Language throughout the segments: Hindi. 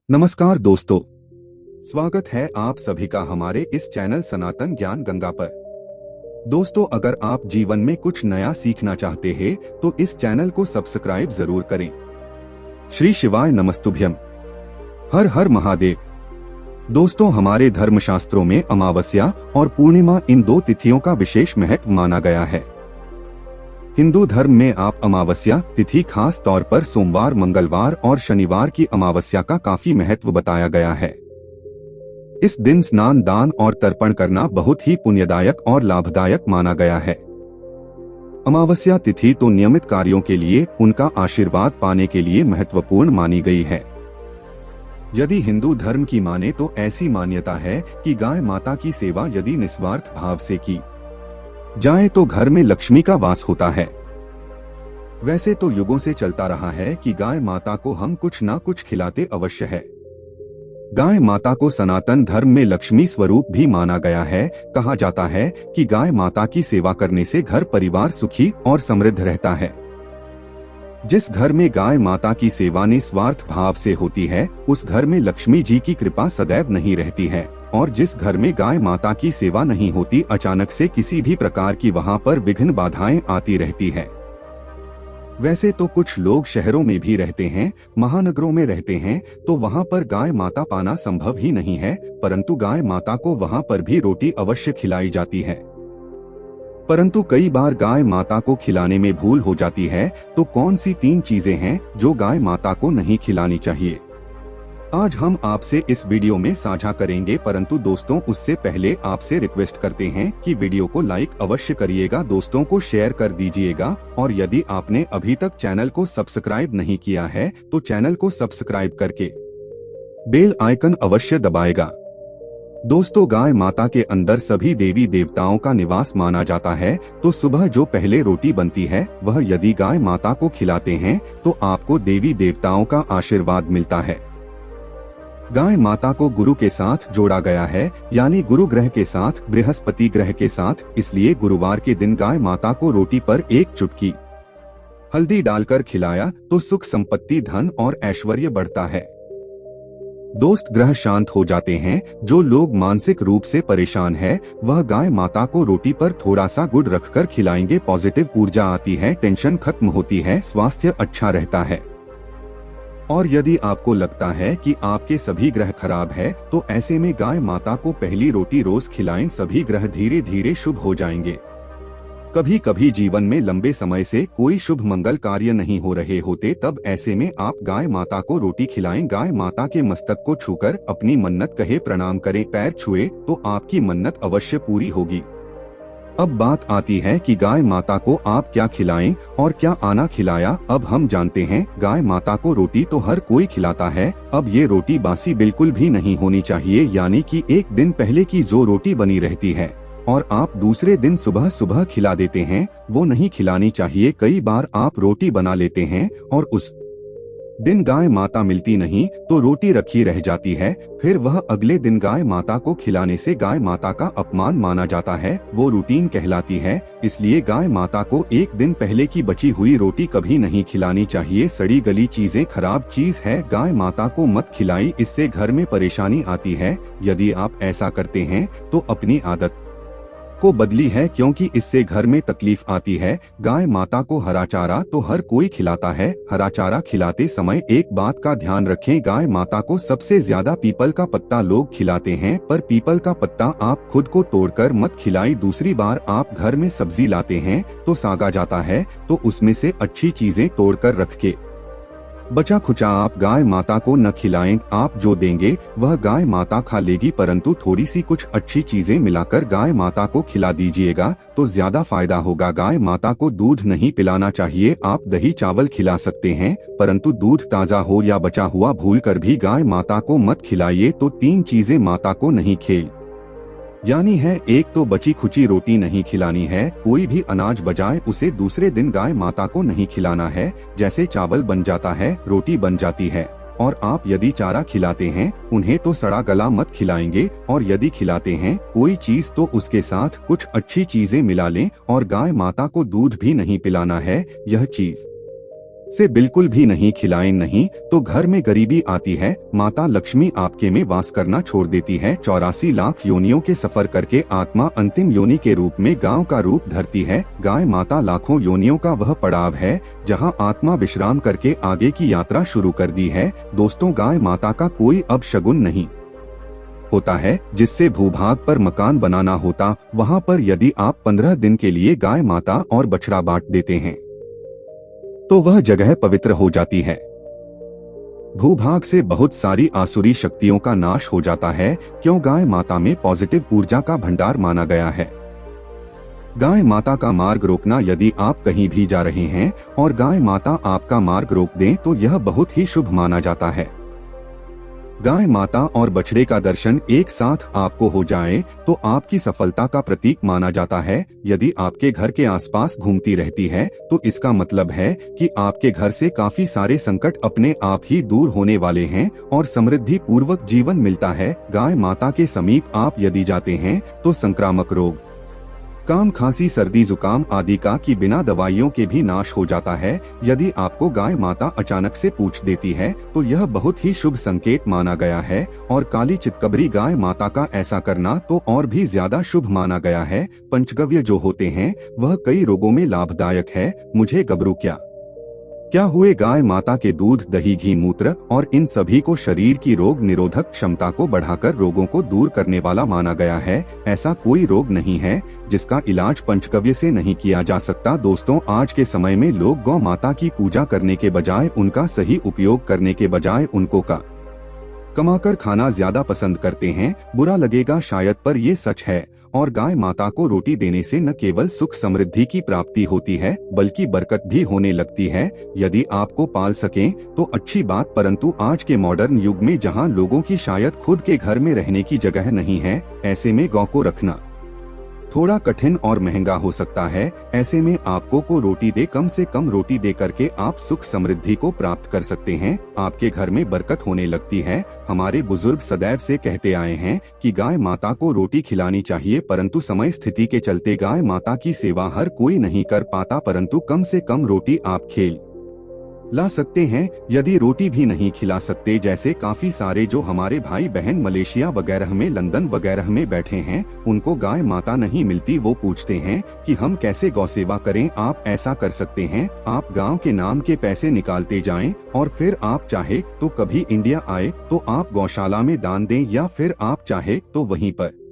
नमस्कार दोस्तों, स्वागत है आप सभी का हमारे इस चैनल सनातन ज्ञान गंगा पर। दोस्तों, अगर आप जीवन में कुछ नया सीखना चाहते हैं तो इस चैनल को सब्सक्राइब जरूर करें। श्री शिवाय नमस्तुभ्यम। हर हर महादेव। दोस्तों, हमारे धर्मशास्त्रों में अमावस्या और पूर्णिमा इन दो तिथियों का विशेष महत्व माना गया है। हिंदू धर्म में आप अमावस्या तिथि खास तौर पर सोमवार, मंगलवार और शनिवार की अमावस्या का काफी महत्व बताया गया है। इस दिन स्नान, दान और तर्पण करना बहुत ही पुण्यदायक और लाभदायक माना गया है। अमावस्या तिथि तो नियमित कार्यों के लिए, उनका आशीर्वाद पाने के लिए महत्वपूर्ण मानी गई है। यदि हिंदू धर्म की माने तो ऐसी मान्यता है कि गाय माता की सेवा यदि निस्वार्थ भाव से की जाए तो घर में लक्ष्मी का वास होता है। वैसे तो युगों से चलता रहा है कि गाय माता को हम कुछ ना कुछ खिलाते अवश्य है। गाय माता को सनातन धर्म में लक्ष्मी स्वरूप भी माना गया है। कहा जाता है कि गाय माता की सेवा करने से घर परिवार सुखी और समृद्ध रहता है। जिस घर में गाय माता की सेवा निस्वार्थ भाव से होती है, उस घर में लक्ष्मी जी की कृपा सदैव नहीं रहती है, और जिस घर में गाय माता की सेवा नहीं होती, अचानक से किसी भी प्रकार की वहां पर विघ्न बाधाएं आती रहती है। वैसे तो कुछ लोग शहरों में भी रहते हैं, महानगरों में रहते हैं, तो वहां पर गाय माता पाना संभव ही नहीं है, परंतु गाय माता को वहां पर भी रोटी अवश्य खिलाई जाती है। परंतु कई बार गाय माता को खिलाने में भूल हो जाती है। तो कौन सी 3 चीजें हैं जो गाय माता को नहीं खिलानी चाहिए, आज हम आपसे इस वीडियो में साझा करेंगे। परंतु दोस्तों, उससे पहले आपसे रिक्वेस्ट करते हैं कि वीडियो को लाइक अवश्य करिएगा, दोस्तों को शेयर कर दीजिएगा, और यदि आपने अभी तक चैनल को सब्सक्राइब नहीं किया है तो चैनल को सब्सक्राइब करके बेल आइकन अवश्य दबाएगा। दोस्तों, गाय माता के अंदर सभी देवी देवताओं का निवास माना जाता है। तो सुबह जो पहले रोटी बनती है, वह यदि गाय माता को खिलाते हैं तो आपको देवी देवताओं का आशीर्वाद मिलता है। गाय माता को गुरु के साथ जोड़ा गया है, यानी गुरु ग्रह के साथ, बृहस्पति ग्रह के साथ। इसलिए गुरुवार के दिन गाय माता को रोटी पर 1 चुटकी हल्दी डालकर खिलाया तो सुख, संपत्ति, धन और ऐश्वर्य बढ़ता है। दोस्त, ग्रह शांत हो जाते हैं। जो लोग मानसिक रूप से परेशान है, वह गाय माता को रोटी पर थोड़ा सा गुड़ रखकर खिलाएंगे। पॉजिटिव ऊर्जा आती है, टेंशन खत्म होती है, स्वास्थ्य अच्छा रहता है। और यदि आपको लगता है कि आपके सभी ग्रह खराब है, तो ऐसे में गाय माता को पहली रोटी रोज खिलाएं, सभी ग्रह धीरे धीरे शुभ हो जाएंगे। कभी कभी जीवन में लंबे समय से कोई शुभ मंगल कार्य नहीं हो रहे होते, तब ऐसे में आप गाय माता को रोटी खिलाएं। गाय माता के मस्तक को छूकर अपनी मन्नत कहे, प्रणाम करें, पैर छुए तो आपकी मन्नत अवश्य पूरी होगी। अब बात आती है कि गाय माता को आप क्या खिलाएं और क्या आना खिलाया। अब हम जानते हैं, गाय माता को रोटी तो हर कोई खिलाता है। अब ये रोटी बासी बिल्कुल भी नहीं होनी चाहिए, यानी कि 1 दिन पहले की जो रोटी बनी रहती है और आप दूसरे दिन सुबह सुबह खिला देते हैं, वो नहीं खिलानी चाहिए। कई बार आप रोटी बना लेते हैं और उस दिन गाय माता मिलती नहीं तो रोटी रखी रह जाती है, फिर वह अगले दिन गाय माता को खिलाने से गाय माता का अपमान माना जाता है, वो रूटीन कहलाती है। इसलिए गाय माता को 1 दिन पहले की बची हुई रोटी कभी नहीं खिलानी चाहिए। सड़ी गली चीजें खराब चीज है, गाय माता को मत खिलाई, इससे घर में परेशानी आती है। यदि आप ऐसा करते हैं तो अपनी आदत को बदली है, क्योंकि इससे घर में तकलीफ आती है। गाय माता को हरा चारा तो हर कोई खिलाता है। हरा चारा खिलाते समय एक बात का ध्यान रखें, गाय माता को सबसे ज्यादा पीपल का पत्ता लोग खिलाते हैं, पर पीपल का पत्ता आप खुद को तोड़कर मत खिलाई। दूसरी बार आप घर में सब्जी लाते हैं तो सागा जाता है, तो उसमें से अच्छी चीजें तोड़कर रख के बचा खुचा आप गाय माता को न खिलाएं। आप जो देंगे वह गाय माता खा लेगी, परंतु थोड़ी सी कुछ अच्छी चीजें मिलाकर गाय माता को खिला दीजिएगा तो ज्यादा फायदा होगा। गाय माता को दूध नहीं पिलाना चाहिए। आप दही चावल खिला सकते हैं, परंतु दूध ताजा हो या बचा हुआ भूलकर भी गाय माता को मत खिलाइए। तो 3 चीजें माता को नहीं खेल यानी है, 1 तो बची खुची रोटी नहीं खिलानी है, कोई भी अनाज बजाए उसे दूसरे दिन गाय माता को नहीं खिलाना है। जैसे चावल बन जाता है, रोटी बन जाती है, और आप यदि चारा खिलाते हैं उन्हें तो सड़ा गला मत खिलाएंगे, और यदि खिलाते हैं कोई चीज तो उसके साथ कुछ अच्छी चीजें मिला लें। और गाय माता को दूध भी नहीं पिलाना है। यह चीज से बिल्कुल भी नहीं खिलाएं, नहीं तो घर में गरीबी आती है। माता लक्ष्मी आपके में वास करना छोड़ देती है। 84 लाख योनियों के सफर करके आत्मा अंतिम योनि के रूप में गांव का रूप धरती है। गाय माता लाखों योनियों का वह पड़ाव है जहां आत्मा विश्राम करके आगे की यात्रा शुरू कर दी है। दोस्तों, गाय माता का कोई अपशगुन नहीं होता है। जिससे भूभाग पर मकान बनाना होता, वहां पर यदि आप 15 दिन के लिए गाय माता और बछड़ा बांट देते हैं तो वह जगह पवित्र हो जाती है। भूभाग से बहुत सारी आसुरी शक्तियों का नाश हो जाता है। क्यों? गाय माता में पॉजिटिव ऊर्जा का भंडार माना गया है। गाय माता का मार्ग रोकना, यदि आप कहीं भी जा रहे हैं और गाय माता आपका मार्ग रोक दें तो यह बहुत ही शुभ माना जाता है। गाय माता और बछड़े का दर्शन एक साथ आपको हो जाए तो आपकी सफलता का प्रतीक माना जाता है। यदि आपके घर के आसपास घूमती रहती है तो इसका मतलब है कि आपके घर से काफी सारे संकट अपने आप ही दूर होने वाले हैं और समृद्धि पूर्वक जीवन मिलता है। गाय माता के समीप आप यदि जाते हैं तो संक्रामक रोग, काम, खांसी, सर्दी, जुकाम आदि का कि बिना दवाइयों के भी नाश हो जाता है। यदि आपको गाय माता अचानक से पूछ देती है तो यह बहुत ही शुभ संकेत माना गया है और काली चितकबरी गाय माता का ऐसा करना तो और भी ज्यादा शुभ माना गया है। पंचगव्य जो होते हैं वह कई रोगों में लाभदायक है। मुझे गबरू क्या हुए? गाय माता के दूध, दही, घी, मूत्र और इन सभी को शरीर की रोग निरोधक क्षमता को बढ़ाकर रोगों को दूर करने वाला माना गया है। ऐसा कोई रोग नहीं है जिसका इलाज पंचगव्य से नहीं किया जा सकता। दोस्तों, आज के समय में लोग गौ माता की पूजा करने के बजाय, उनका सही उपयोग करने के बजाय उनको कमाकर खाना ज्यादा पसंद करते हैं। बुरा लगेगा शायद, पर ये सच है। और गाय माता को रोटी देने से न केवल सुख समृद्धि की प्राप्ति होती है बल्कि बरकत भी होने लगती है। यदि आपको पाल सकें तो अच्छी बात, परंतु आज के मॉडर्न युग में जहां लोगों की शायद खुद के घर में रहने की जगह नहीं है, ऐसे में गौ को रखना थोड़ा कठिन और महंगा हो सकता है। ऐसे में आपको को रोटी दे, कम से कम रोटी दे करके आप सुख समृद्धि को प्राप्त कर सकते हैं। आपके घर में बरकत होने लगती है। हमारे बुजुर्ग सदैव से कहते आए हैं कि गाय माता को रोटी खिलानी चाहिए, परंतु समय स्थिति के चलते गाय माता की सेवा हर कोई नहीं कर पाता, परंतु कम से कम रोटी आप ला सकते हैं। यदि रोटी भी नहीं खिला सकते, जैसे काफी सारे जो हमारे भाई बहन मलेशिया वगैरह में, लंदन वगैरह में बैठे हैं, उनको गाय माता नहीं मिलती, वो पूछते हैं कि हम कैसे गौ सेवा करें। आप ऐसा कर सकते हैं, आप गांव के नाम के पैसे निकालते जाएं और फिर आप चाहे तो कभी इंडिया आए तो आप गौशाला में दान दें, या फिर आप चाहे तो वहीं पर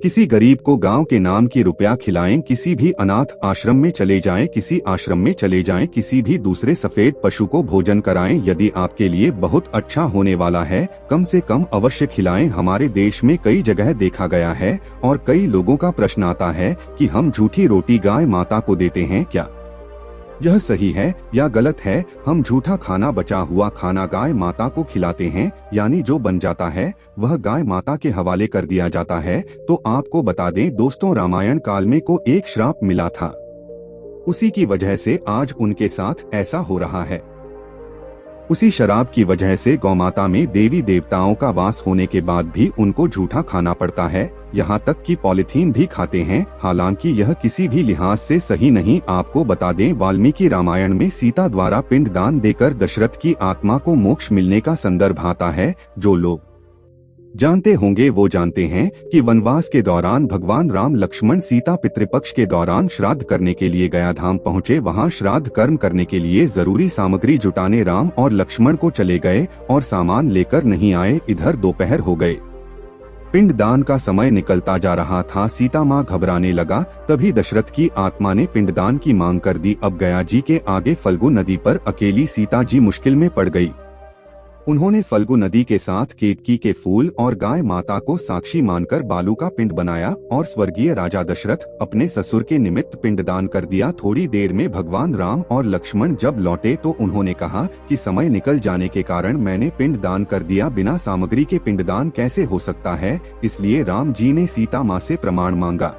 किसी गरीब को गांव के नाम की रुपया खिलाएं। किसी भी अनाथ आश्रम में चले जाएं, किसी आश्रम में चले जाएं, किसी भी दूसरे सफेद पशु को भोजन कराएं। यदि आपके लिए बहुत अच्छा होने वाला है, कम से कम अवश्य खिलाएं। हमारे देश में कई जगह देखा गया है और कई लोगों का प्रश्न आता है कि हम झूठी रोटी गाय माता को देते हैं, क्या यह सही है या गलत है? हम झूठा खाना, बचा हुआ खाना गाय माता को खिलाते हैं, यानी जो बन जाता है वह गाय माता के हवाले कर दिया जाता है। तो आपको बता दें दोस्तों, रामायण काल में को एक श्राप मिला था, उसी की वजह से आज उनके साथ ऐसा हो रहा है। उसी शराब की वजह से गौमाता में देवी देवताओं का वास होने के बाद भी उनको झूठा खाना पड़ता है, यहाँ तक कि पॉलिथीन भी खाते हैं। हालांकि यह किसी भी लिहाज से सही नहीं। आपको बता दें, वाल्मीकि रामायण में सीता द्वारा पिंडदान देकर दशरथ की आत्मा को मोक्ष मिलने का संदर्भ आता है। जो लोग जानते होंगे वो जानते हैं कि वनवास के दौरान भगवान राम लक्ष्मण सीता पितृपक्ष के दौरान श्राद्ध करने के लिए गया धाम पहुँचे। वहाँ श्राद्ध कर्म करने के लिए जरूरी सामग्री जुटाने राम और लक्ष्मण को चले गए और सामान लेकर नहीं आए। इधर दोपहर हो गए, पिंडदान का समय निकलता जा रहा था। सीता माँ घबराने लगा, तभी दशरथ की आत्मा ने पिंडदान की मांग कर दी। अब गया जी के आगे फल्गु नदी पर अकेली सीता जी मुश्किल में पड़ गई। उन्होंने फल्गु नदी के साथ केतकी के फूल और गाय माता को साक्षी मानकर बालू का पिंड बनाया और स्वर्गीय राजा दशरथ अपने ससुर के निमित्त पिंडदान कर दिया। थोड़ी देर में भगवान राम और लक्ष्मण जब लौटे तो उन्होंने कहा कि समय निकल जाने के कारण मैंने पिंडदान कर दिया, बिना सामग्री के पिंडदान कैसे हो सकता है? इसलिए राम जी ने सीता माँ से प्रमाण मांगा।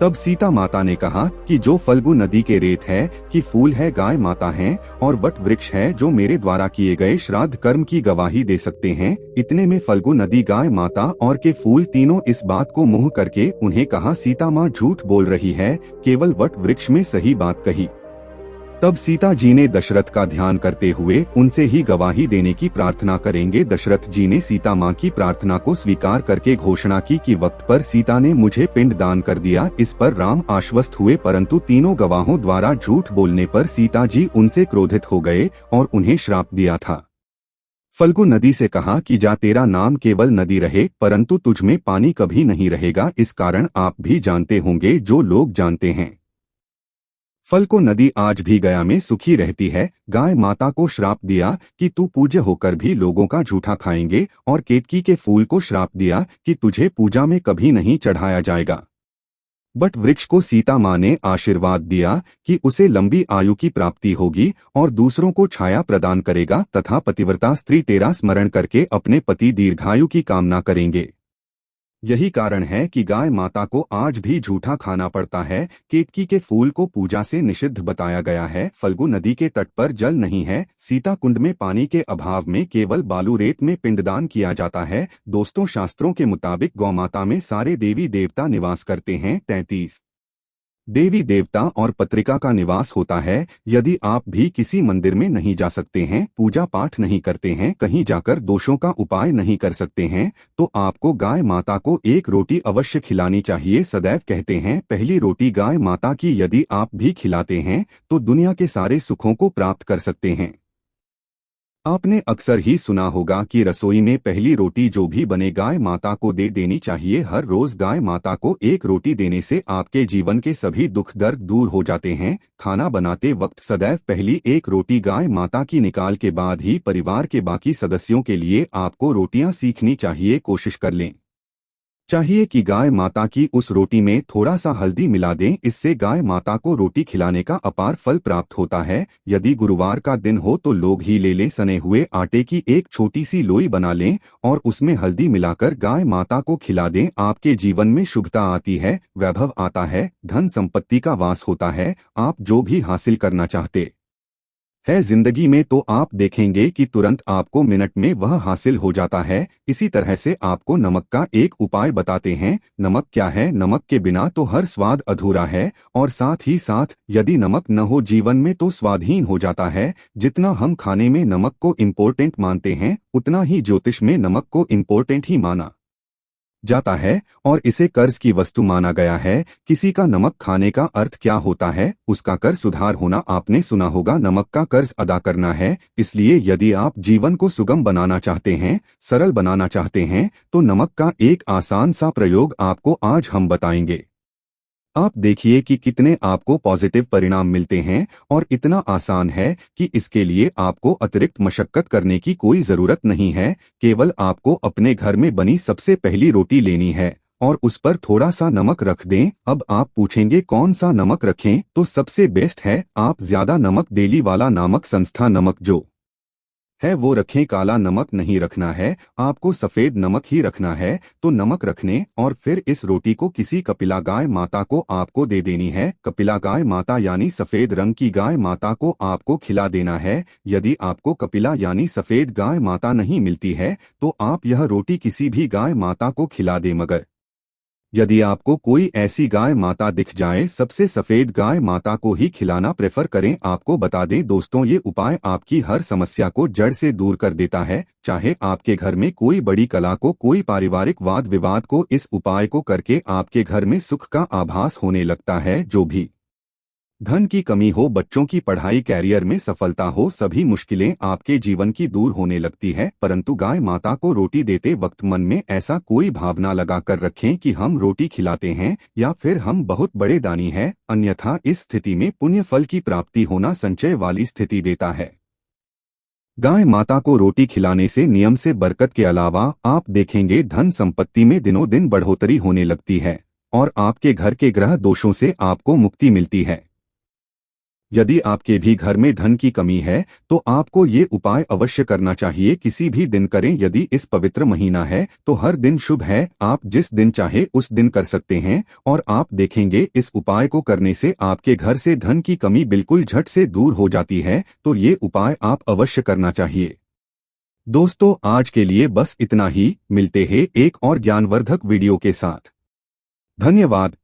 तब सीता माता ने कहा कि जो फल्गु नदी के रेत है कि फूल है गाय माता हैं और वट वृक्ष है जो मेरे द्वारा किए गए श्राद्ध कर्म की गवाही दे सकते हैं। इतने में फल्गु नदी, गाय माता और के फूल तीनों इस बात को मुंह करके उन्हें कहा सीता माँ झूठ बोल रही है, केवल वट वृक्ष में सही बात कही। तब सीता जी ने दशरथ का ध्यान करते हुए उनसे ही गवाही देने की प्रार्थना करेंगे। दशरथ जी ने सीता माँ की प्रार्थना को स्वीकार करके घोषणा की कि वक्त पर सीता ने मुझे पिंड दान कर दिया। इस पर राम आश्वस्त हुए, परंतु तीनों गवाहों द्वारा झूठ बोलने पर सीता जी उनसे क्रोधित हो गए और उन्हें श्राप दिया था। फल्गु नदी से कहा कि जा तेरा नाम केवल नदी रहे, परंतु तुझ में पानी कभी नहीं रहेगा। इस कारण आप भी जानते होंगे जो लोग जानते हैं। फल्गु नदी आज भी गया में सुखी रहती है। गाय माता को श्राप दिया कि तू पूज्य होकर भी लोगों का झूठा खाएंगे, और केतकी के फूल को श्राप दिया कि तुझे पूजा में कभी नहीं चढ़ाया जाएगा। बट वृक्ष को सीता माँ ने आशीर्वाद दिया कि उसे लंबी आयु की प्राप्ति होगी और दूसरों को छाया प्रदान करेगा, तथा पतिव्रता स्त्री तेरा स्मरण करके अपने पति दीर्घायु की कामना करेंगे। यही कारण है कि गाय माता को आज भी झूठा खाना पड़ता है। केतकी के फूल को पूजा से निषिद्ध बताया गया है। फल्गु नदी के तट पर जल नहीं है। सीता कुंड में पानी के अभाव में केवल बालू रेत में पिंडदान किया जाता है। दोस्तों, शास्त्रों के मुताबिक गौमाता में सारे देवी देवता निवास करते हैं। 33 देवी देवता और पत्रिका का निवास होता है। यदि आप भी किसी मंदिर में नहीं जा सकते हैं, पूजा पाठ नहीं करते हैं, कहीं जाकर दोषों का उपाय नहीं कर सकते हैं, तो आपको गाय माता को एक रोटी अवश्य खिलानी चाहिए। सदैव कहते हैं पहली रोटी गाय माता की यदि आप भी खिलाते हैं तो दुनिया के सारे सुखों को प्राप्त कर सकते हैं। आपने अक्सर ही सुना होगा कि रसोई में पहली रोटी जो भी बने गाय माता को दे देनी चाहिए। हर रोज गाय माता को एक रोटी देने से आपके जीवन के सभी दुख दर्द दूर हो जाते हैं। खाना बनाते वक्त सदैव पहली एक रोटी गाय माता की निकाल के बाद ही परिवार के बाकी सदस्यों के लिए आपको रोटियां सीखनी चाहिए। कोशिश कर लें चाहिए कि गाय माता की उस रोटी में थोड़ा सा हल्दी मिला दें। इससे गाय माता को रोटी खिलाने का अपार फल प्राप्त होता है। यदि गुरुवार का दिन हो तो लोग ही ले लें, सने हुए आटे की एक छोटी सी लोई बना लें और उसमें हल्दी मिलाकर गाय माता को खिला दें। आपके जीवन में शुभता आती है, वैभव आता है, धन संपत्ति का वास होता है। आप जो भी हासिल करना चाहते है जिंदगी में तो आप देखेंगे कि तुरंत आपको मिनट में वह हासिल हो जाता है। इसी तरह से आपको नमक का एक उपाय बताते हैं। नमक क्या है? नमक के बिना तो हर स्वाद अधूरा है, और साथ ही साथ यदि नमक न हो जीवन में तो स्वादहीन हो जाता है। जितना हम खाने में नमक को इम्पोर्टेंट मानते हैं, उतना ही ज्योतिष में नमक को इम्पोर्टेंट ही माना जाता है और इसे कर्ज की वस्तु माना गया है। किसी का नमक खाने का अर्थ क्या होता है? उसका कर सुधार होना। आपने सुना होगा नमक का कर्ज अदा करना है। इसलिए यदि आप जीवन को सुगम बनाना चाहते हैं, सरल बनाना चाहते हैं, तो नमक का एक आसान सा प्रयोग आपको आज हम बताएंगे। आप देखिए कि कितने आपको पॉजिटिव परिणाम मिलते हैं, और इतना आसान है कि इसके लिए आपको अतिरिक्त मशक्कत करने की कोई जरूरत नहीं है। केवल आपको अपने घर में बनी सबसे पहली रोटी लेनी है और उस पर थोड़ा सा नमक रख दें। अब आप पूछेंगे कौन सा नमक रखें? तो सबसे बेस्ट है आप ज्यादा नमक डेली वाला नामक संस्था नमक जो है वो रखें। काला नमक नहीं रखना है, आपको सफेद नमक ही रखना है। तो नमक रखने और फिर इस रोटी को किसी कपिला गाय माता को आपको दे देनी है। कपिला गाय माता यानी सफेद रंग की गाय माता को आपको खिला देना है। यदि आपको कपिला यानी सफेद गाय माता नहीं मिलती है तो आप यह रोटी किसी भी गाय माता को खिला दें, मगर यदि आपको कोई ऐसी गाय माता दिख जाए, सबसे सफेद गाय माता को ही खिलाना प्रेफर करें। आपको बता दें दोस्तों, ये उपाय आपकी हर समस्या को जड़ से दूर कर देता है। चाहे आपके घर में कोई बड़ी कला को, कोई पारिवारिक वाद विवाद को, इस उपाय को करके आपके घर में सुख का आभास होने लगता है। जो भी धन की कमी हो, बच्चों की पढ़ाई, कैरियर में सफलता हो, सभी मुश्किलें आपके जीवन की दूर होने लगती है। परंतु गाय माता को रोटी देते वक्त मन में ऐसा कोई भावना लगा कर रखें कि हम रोटी खिलाते हैं या फिर हम बहुत बड़े दानी हैं, अन्यथा इस स्थिति में पुण्य फल की प्राप्ति होना संचय वाली स्थिति देता है। गाय माता को रोटी खिलाने से नियम से बरकत के अलावा आप देखेंगे धन संपत्ति में दिनों दिन बढ़ोतरी होने लगती है और आपके घर के ग्रह दोषों से आपको मुक्ति मिलती है। यदि आपके भी घर में धन की कमी है तो आपको ये उपाय अवश्य करना चाहिए। किसी भी दिन करें। यदि इस पवित्र महीना है तो हर दिन शुभ है। आप जिस दिन चाहे उस दिन कर सकते हैं और आप देखेंगे इस उपाय को करने से आपके घर से धन की कमी बिल्कुल झट से दूर हो जाती है। तो ये उपाय आप अवश्य करना चाहिए। दोस्तों, आज के लिए बस इतना ही। मिलते हैं एक और ज्ञानवर्धक वीडियो के साथ। धन्यवाद।